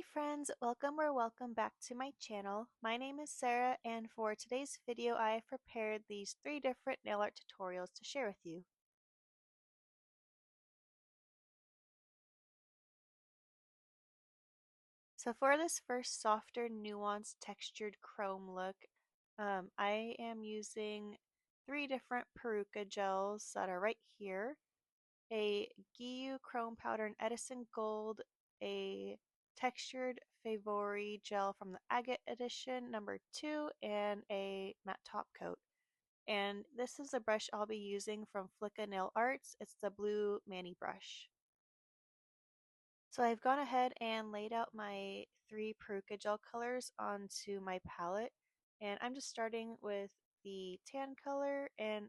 Hi friends, welcome back to my channel. My name is Sarah and for today's video I have prepared these 3 different nail art tutorials to share with you. So for this first softer nuanced textured chrome look, I am using 3 different Peruka gels that are right here. A Giyu Chrome Powder in Edison Gold, a textured Favori gel from the Agate Edition #2, and a matte top coat. And this is the brush I'll be using from Flicka Nail Arts. It's the blue Mani brush. So I've gone ahead and laid out my 3 Peruka gel colors onto my palette. And I'm just starting with the tan color, and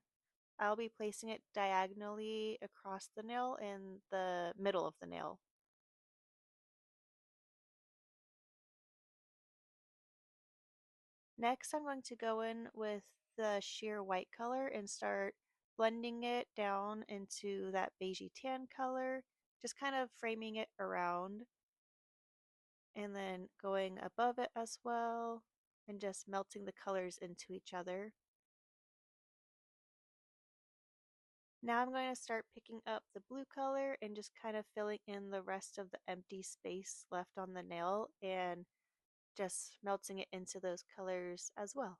I'll be placing it diagonally across the nail in the middle of the nail. Next, I'm going to go in with the sheer white color and start blending it down into that beigey tan color, just kind of framing it around and then going above it as well and just melting the colors into each other. Now I'm going to start picking up the blue color and just kind of filling in the rest of the empty space left on the nail and just melting it into those colors as well.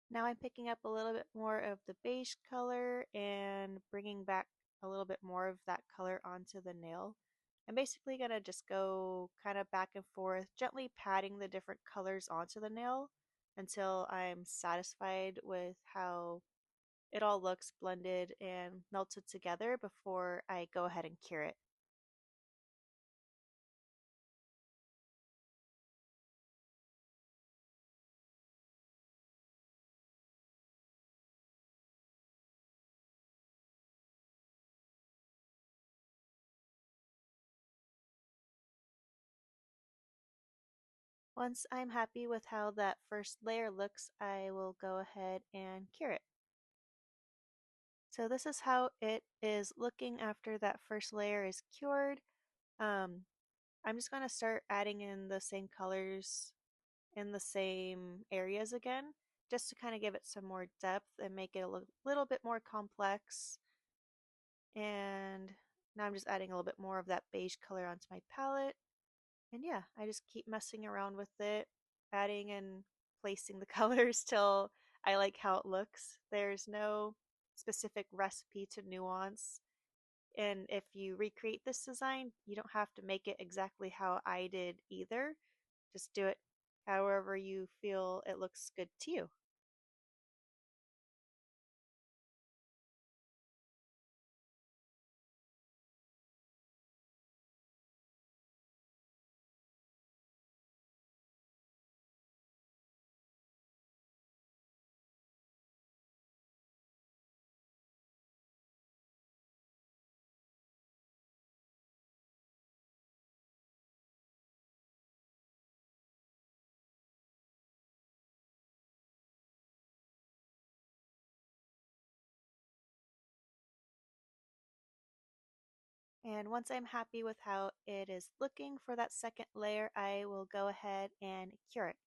Now I'm picking up a little bit more of the beige color and bringing back a little bit more of that color onto the nail. I'm basically going to just go kind of back and forth, gently patting the different colors onto the nail until I'm satisfied with how it all looks blended and melted together before I go ahead and cure it. Once I'm happy with how that first layer looks, I will go ahead and cure it. So this is how it is looking after that first layer is cured. Um, I'm just going to start adding in the same colors in the same areas again, just to kind of give it some more depth and make it a little bit more complex. And now I'm just adding a little bit more of that beige color onto my palette. And yeah, I just keep messing around with it, adding and placing the colors till I like how it looks. There's no specific recipe to Nuance. And if you recreate this design, you don't have to make it exactly how I did either. Just do it however you feel it looks good to you. And once I'm happy with how it is looking for that second layer, I will go ahead and cure it.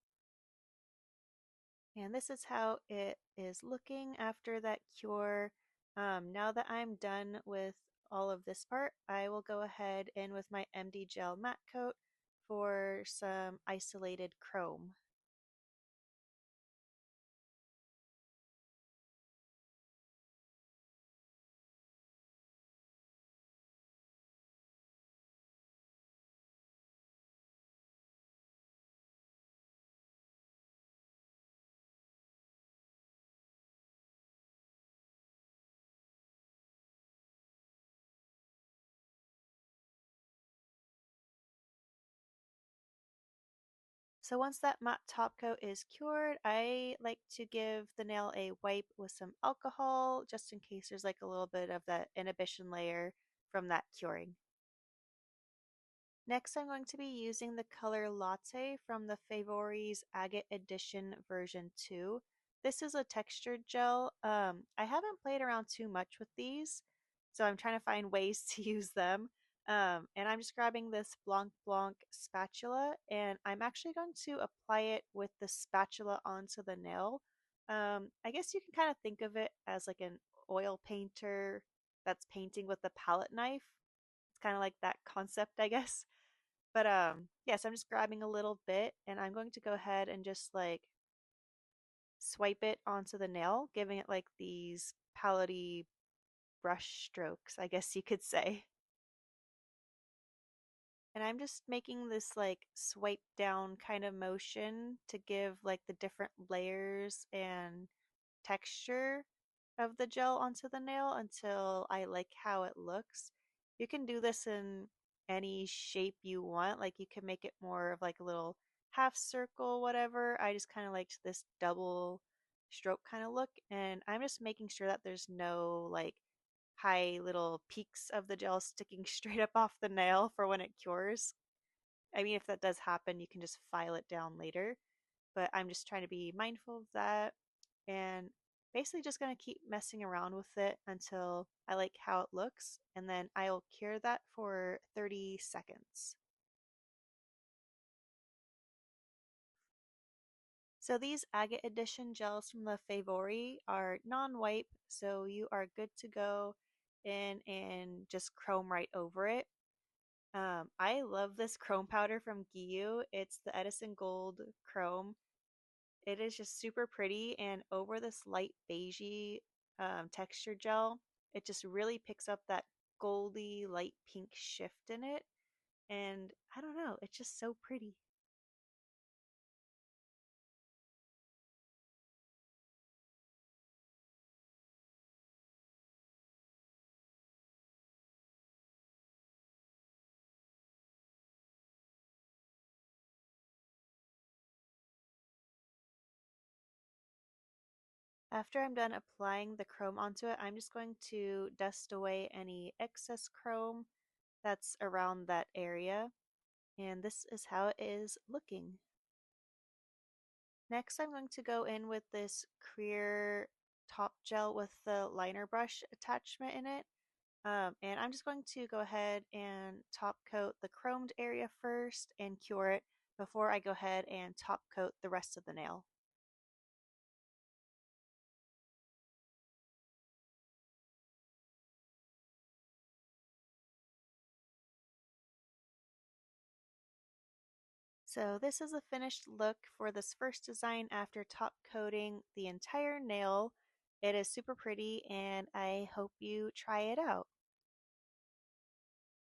And this is how it is looking after that cure. Now that I'm done with all of this part, I will go ahead and with my MD Gel matte coat for some isolated chrome. So once that matte top coat is cured, I like to give the nail a wipe with some alcohol just in case there's like a little bit of that inhibition layer from that curing. Next, I'm going to be using the color Latte from the Favori's Agate Edition version 2. This is a textured gel. I haven't played around too much with these, so I'm trying to find ways to use them. And I'm just grabbing this Blanc Blanc spatula, and I'm actually going to apply it with the spatula onto the nail. I guess you can kind of think of it as like an oil painter that's painting with a palette knife. It's kind of like that concept, I guess. But yes, I'm just grabbing a little bit and I'm going to go ahead and just like swipe it onto the nail, giving it like these paletti brush strokes, I guess you could say. And I'm just making this like swipe down kind of motion to give like the different layers and texture of the gel onto the nail until I like how it looks. You can do this in any shape you want. Like you can make it more of like a little half circle, whatever. I just kind of liked this double stroke kind of look. And I'm just making sure that there's no like high little peaks of the gel sticking straight up off the nail for when it cures. I mean, if that does happen, you can just file it down later. But I'm just trying to be mindful of that and basically just going to keep messing around with it until I like how it looks. And then I'll cure that for 30 seconds. So these Agate Edition gels from the Favori are non-wipe, so you are good to go in and just chrome right over it. I love this chrome powder from Giyu. It's the Edison Gold Chrome. It is just super pretty, and over this light beigey texture gel, it just really picks up that goldy light pink shift in it. And I don't know, it's just so pretty. After I'm done applying the chrome onto it, I'm just going to dust away any excess chrome that's around that area. And this is how it is looking. Next, I'm going to go in with this clear top gel with the liner brush attachment in it. And I'm just going to go ahead and top coat the chromed area first and cure it before I go ahead and top coat the rest of the nail. So this is a finished look for this first design after top coating the entire nail. It is super pretty and I hope you try it out.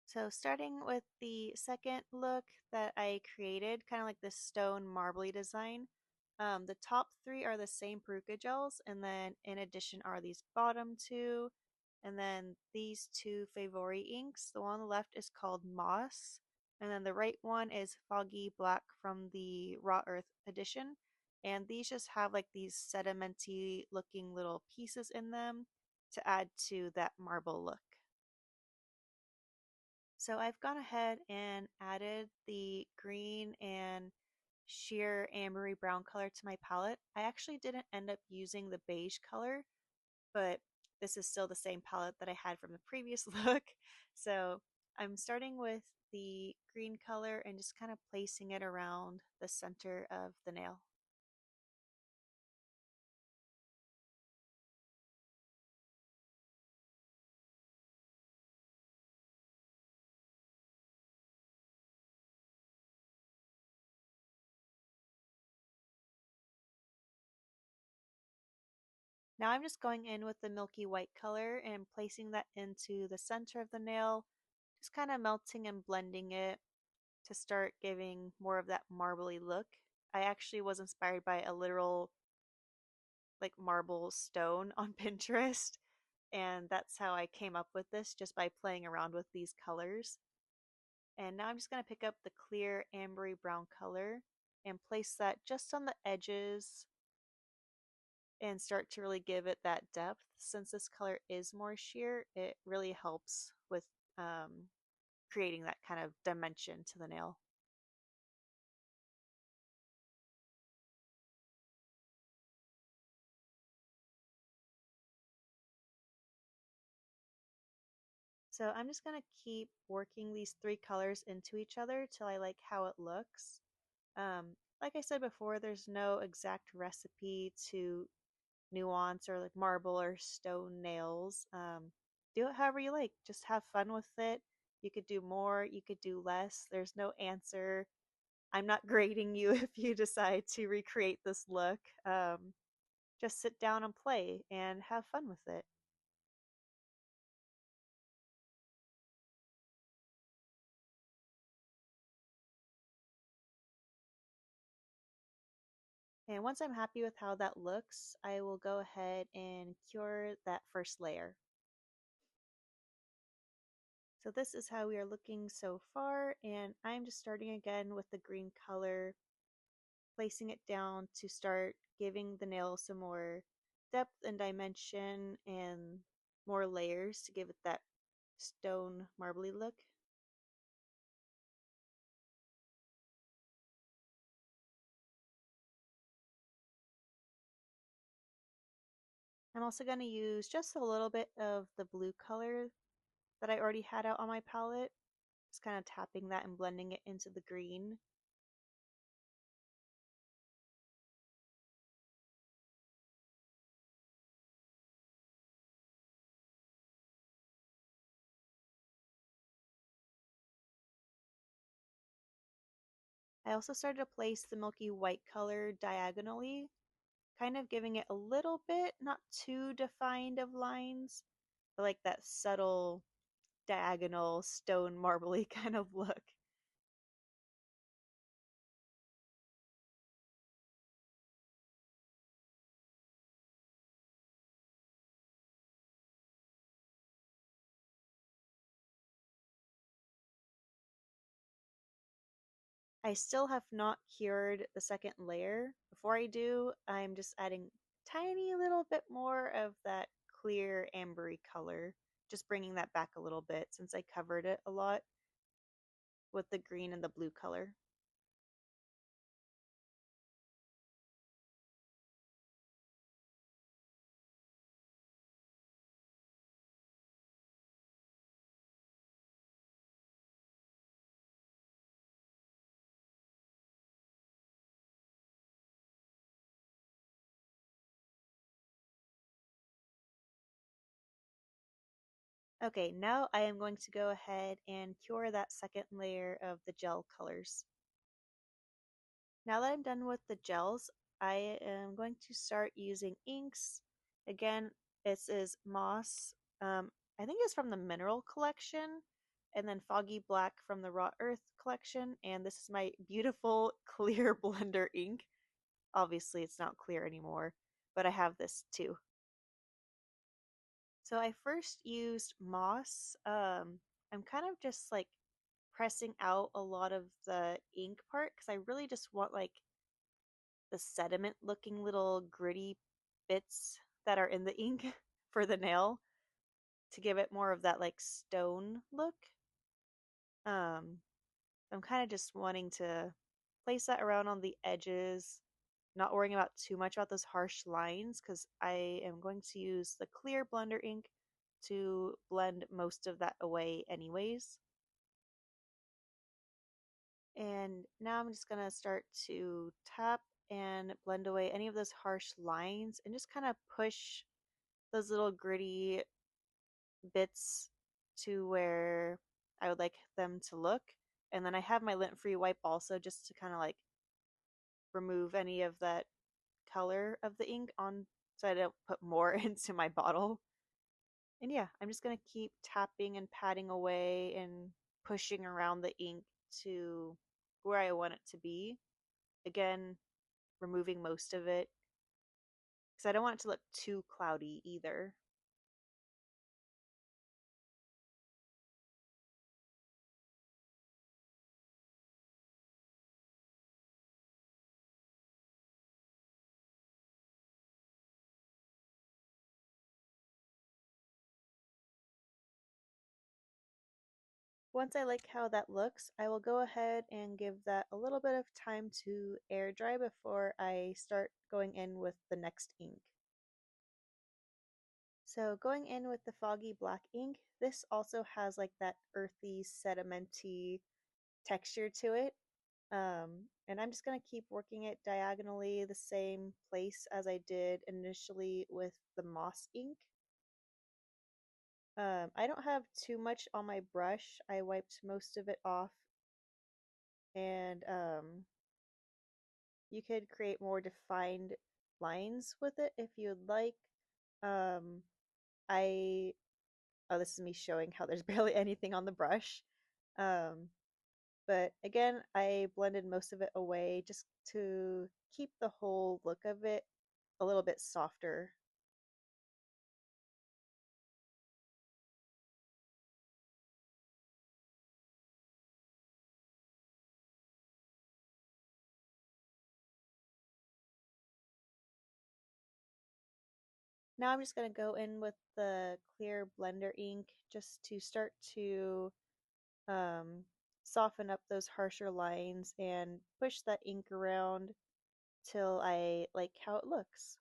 So starting with the second look that I created, kind of like this stone marbly design, the top three are the same Peruka gels, and then in addition are these bottom two, and then these two Favori inks. The one on the left is called Moss, and then the right one is Foggy Black from the Raw Earth edition. And these just have like these sedimenty looking little pieces in them to add to that marble look. So I've gone ahead and added the green and sheer ambery brown color to my palette. I actually didn't end up using the beige color, but this is still the same palette that I had from the previous look. So I'm starting with the green color and just kind of placing it around the center of the nail. Now I'm just going in with the milky white color and placing that into the center of the nail, just kind of melting and blending it to start giving more of that marbly look. I actually was inspired by a literal like marble stone on Pinterest, and that's how I came up with this just by playing around with these colors. And now I'm just going to pick up the clear ambery brown color and place that just on the edges and start to really give it that depth. Since this color is more sheer, it really helps with creating that kind of dimension to the nail. So I'm just going to keep working these three colors into each other till I like how it looks. Like I said before, there's no exact recipe to nuance or like marble or stone nails. Do it however you like. Just have fun with it. You could do more, you could do less. There's no answer. I'm not grading you if you decide to recreate this look. Just sit down and play and have fun with it. And once I'm happy with how that looks, I will go ahead and cure that first layer. So this is how we are looking so far, and I'm just starting again with the green color, placing it down to start giving the nail some more depth and dimension and more layers to give it that stone marbly look. I'm also going to use just a little bit of the blue color that I already had out on my palette, just kind of tapping that and blending it into the green. I also started to place the milky white color diagonally, kind of giving it a little bit, not too defined of lines, but like that subtle diagonal stone marbly kind of look. I still have not cured the second layer. Before I do, I'm just adding tiny little bit more of that clear ambery color, just bringing that back a little bit since I covered it a lot with the green and the blue color. Okay, now I am going to go ahead and cure that second layer of the gel colors. Now that I'm done with the gels, I am going to start using inks. Again, this is Moss. I think it's from the Mineral collection, and then Foggy Black from the Raw Earth collection, and this is my beautiful clear blender ink. Obviously, it's not clear anymore, but I have this too. So I first used Moss. I'm kind of just like pressing out a lot of the ink part because I really just want like the sediment looking little gritty bits that are in the ink for the nail to give it more of that like stone look. Um, I'm kind of just wanting to place that around on the edges, not worrying about too much about those harsh lines because I am going to use the clear blender ink to blend most of that away anyways. And now I'm just going to start to tap and blend away any of those harsh lines and just kind of push those little gritty bits to where I would like them to look. And then I have my lint free wipe also just to kind of like remove any of that color of the ink on so I don't put more into my bottle. And yeah, I'm just going to keep tapping and patting away and pushing around the ink to where I want it to be. Again, removing most of it because I don't want it to look too cloudy either. Once I like how that looks, I will go ahead and give that a little bit of time to air dry before I start going in with the next ink. So going in with the foggy black ink, this also has like that earthy, sedimenty texture to it. And I'm just going to keep working it diagonally the same place as I did initially with the moss ink. I don't have too much on my brush. I wiped most of it off, and you could create more defined lines with it if you'd like. Um, I Oh, this is me showing how there's barely anything on the brush. Um, but again, I blended most of it away just to keep the whole look of it a little bit softer. Now I'm just going to go in with the clear blender ink just to start to um, soften up those harsher lines and push that ink around till I like how it looks.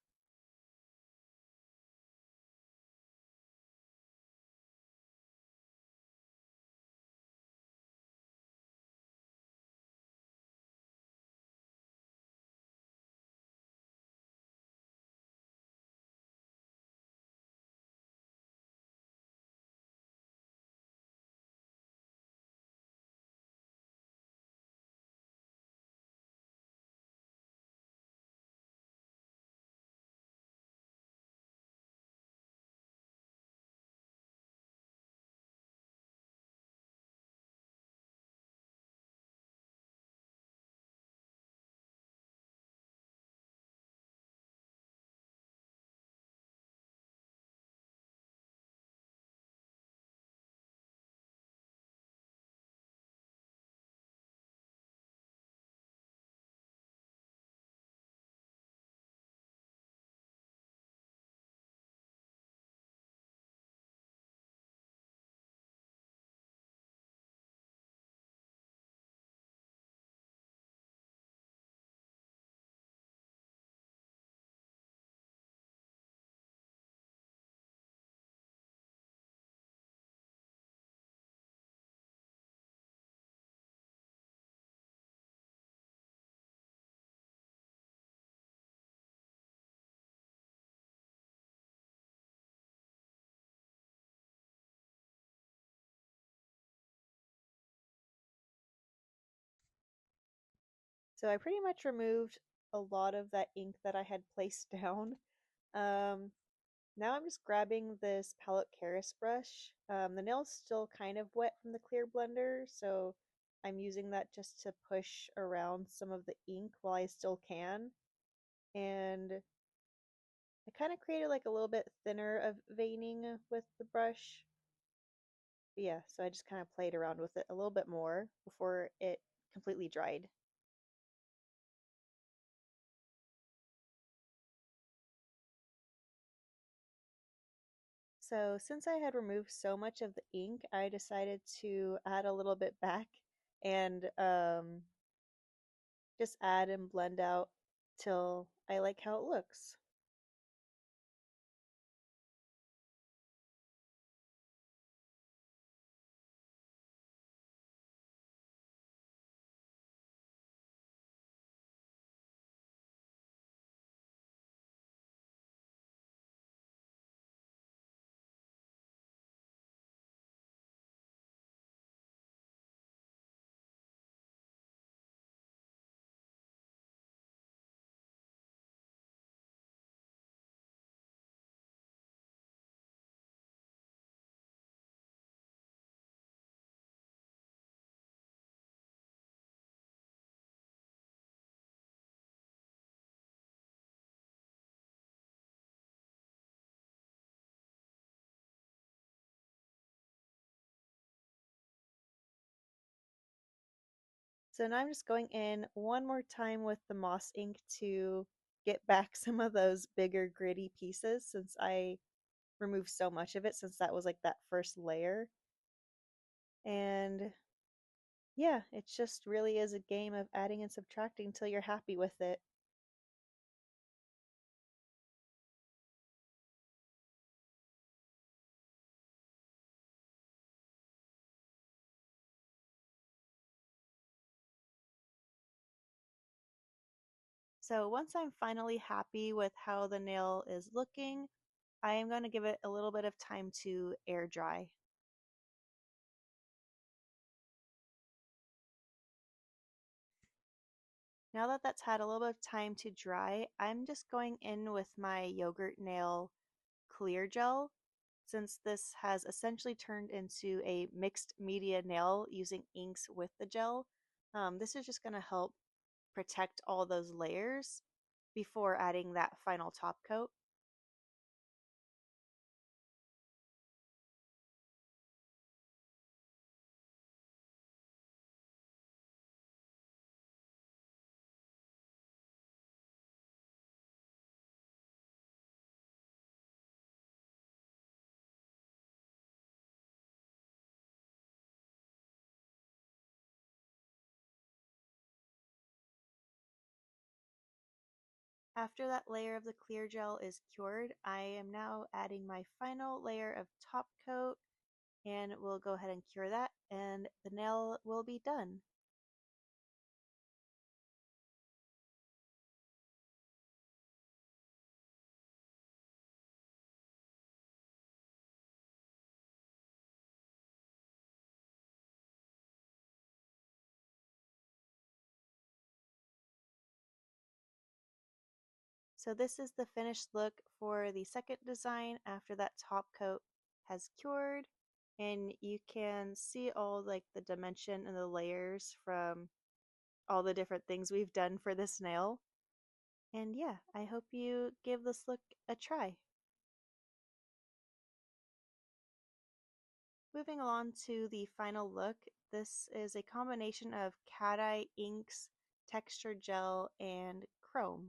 So I pretty much removed a lot of that ink that I had placed down. Um, Now I'm just grabbing this palette Keras brush. The nail's still kind of wet from the clear blender, so I'm using that just to push around some of the ink while I still can. And I kind of created like a little bit thinner of veining with the brush. But yeah, so I just kind of played around with it a little bit more before it completely dried. So since I had removed so much of the ink, I decided to add a little bit back and just add and blend out till I like how it looks. So now I'm just going in one more time with the moss ink to get back some of those bigger gritty pieces since I removed so much of it since that was like that first layer. And yeah, it just really is a game of adding and subtracting till you're happy with it. So once I'm finally happy with how the nail is looking, I am going to give it a little bit of time to air dry. Now that that's had a little bit of time to dry, I'm just going in with my yogurt nail clear gel, since this has essentially turned into a mixed media nail using inks with the gel. This is just going to help protect all those layers before adding that final top coat. After that layer of the clear gel is cured, I am now adding my final layer of top coat, and we'll go ahead and cure that, and the nail will be done. So this is the finished look for the second design after that top coat has cured, and you can see all like the dimension and the layers from all the different things we've done for this nail. And yeah, I hope you give this look a try. Moving on to the final look, this is a combination of cat eye inks, texture gel, and chrome.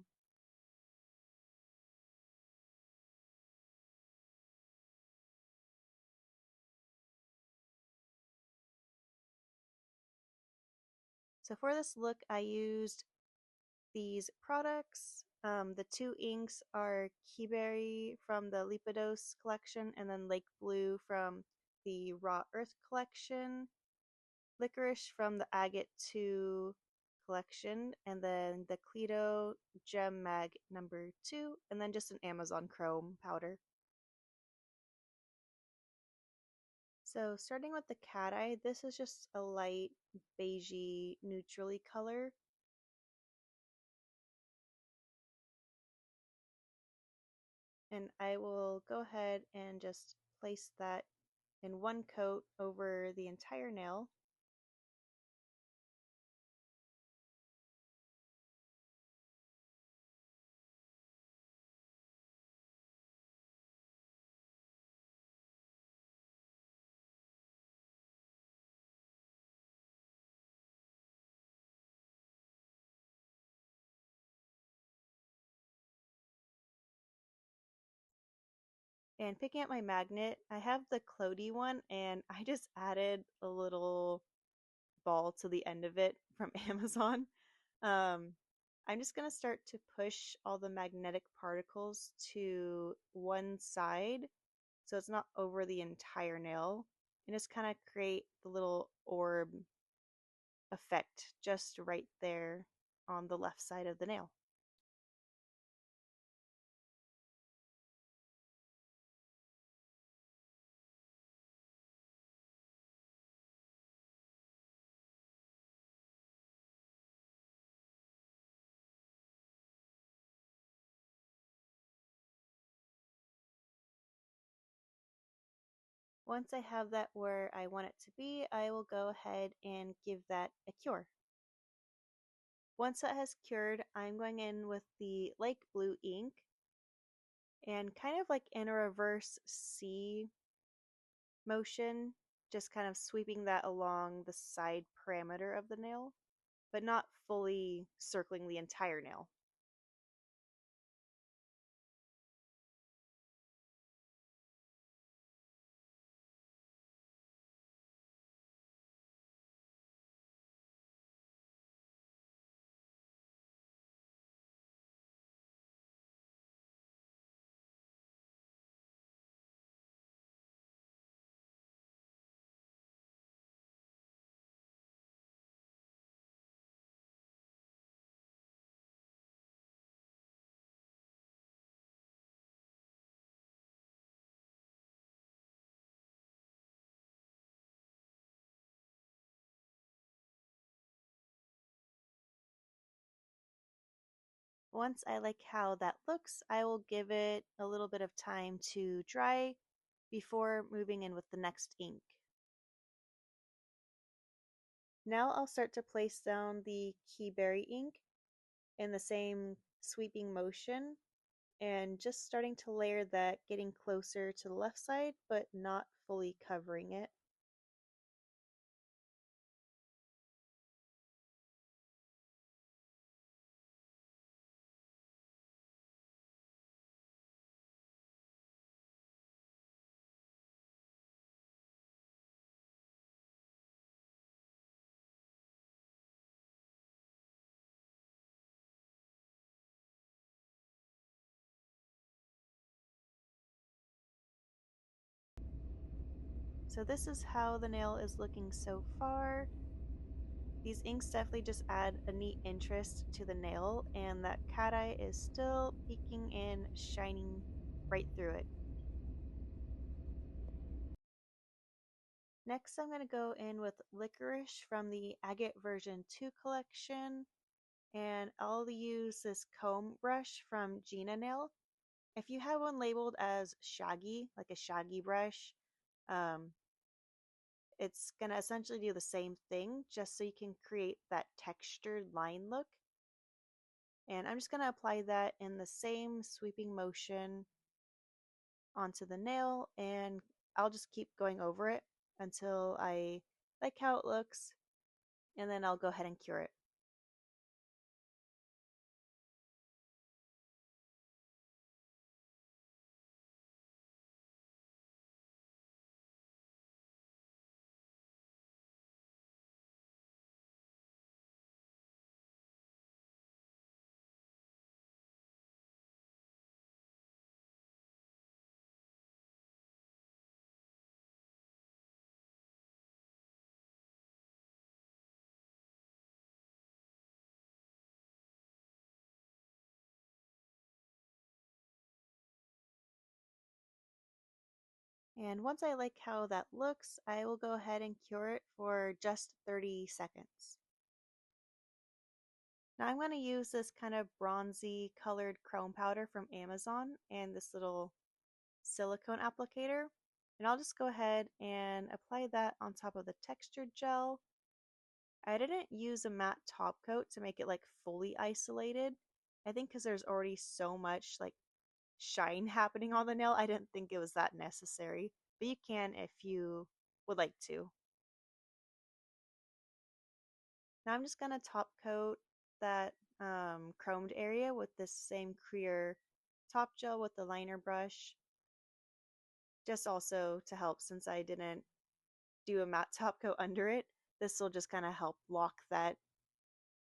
So for this look, I used these products. The two inks are Keyberry from the Lipidos collection, and then Lake Blue from the Raw Earth collection, Licorice from the Agate 2 collection, and then the Cleto Gem Mag number 2, and then just an Amazon Chrome powder. So starting with the cat eye, this is just a light beigey neutrally color. And I will go ahead and just place that in one coat over the entire nail. And picking up my magnet, I have the Clody one, and I just added a little ball to the end of it from Amazon. Um, I'm just going to start to push all the magnetic particles to one side so it's not over the entire nail, and just kind of create the little orb effect just right there on the left side of the nail. Once I have that where I want it to be, I will go ahead and give that a cure. Once that has cured, I'm going in with the Lake Blue ink and kind of like in a reverse C motion, just kind of sweeping that along the side parameter of the nail, but not fully circling the entire nail. once I like how that looks, I will give it a little bit of time to dry before moving in with the next ink. Now I'll start to place down the Keyberry ink in the same sweeping motion and just starting to layer that, getting closer to the left side but not fully covering it. So this is how the nail is looking so far. These inks definitely just add a neat interest to the nail, and that cat eye is still peeking and shining right through it. Next, I'm going to go in with Licorice from the Agate version 2 collection, and I'll use this comb brush from Gina Nail. If you have one labeled as shaggy, like a shaggy brush, um, it's going to essentially do the same thing just so you can create that textured line look. And I'm just going to apply that in the same sweeping motion onto the nail, and I'll just keep going over it until I like how it looks, and then I'll go ahead and cure it. And once I like how that looks, I will go ahead and cure it for just 30 seconds. Now I'm going to use this kind of bronzy colored chrome powder from Amazon and this little silicone applicator. And I'll just go ahead and apply that on top of the textured gel. I didn't use a matte top coat to make it like fully isolated. I think because there's already so much like shine happening on the nail, I didn't think it was that necessary. But you can if you would like to. Now I'm just gonna top coat that chromed area with this same clear top gel with the liner brush. Just also to help, since I didn't do a matte top coat under it, this will just kind of help lock that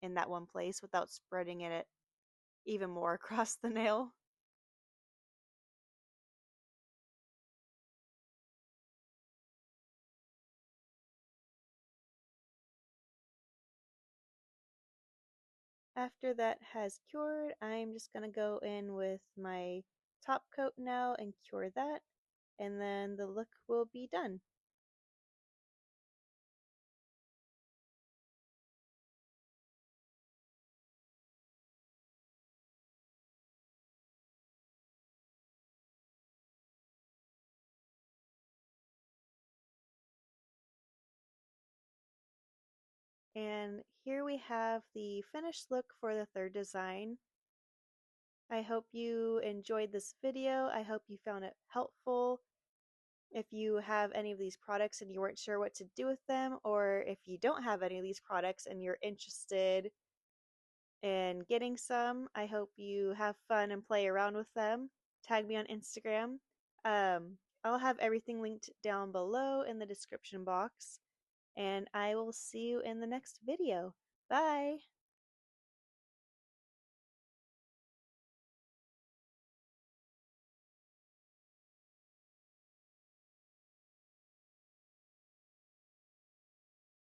in that one place without spreading it even more across the nail. After that has cured, I'm just going to go in with my top coat now and cure that, and then the look will be done. And here we have the finished look for the third design. I hope you enjoyed this video. I hope you found it helpful. If you have any of these products and you weren't sure what to do with them, or if you don't have any of these products and you're interested in getting some, I hope you have fun and play around with them. Tag me on Instagram. I'll have everything linked down below in the description box, and I will see you in the next video. Bye!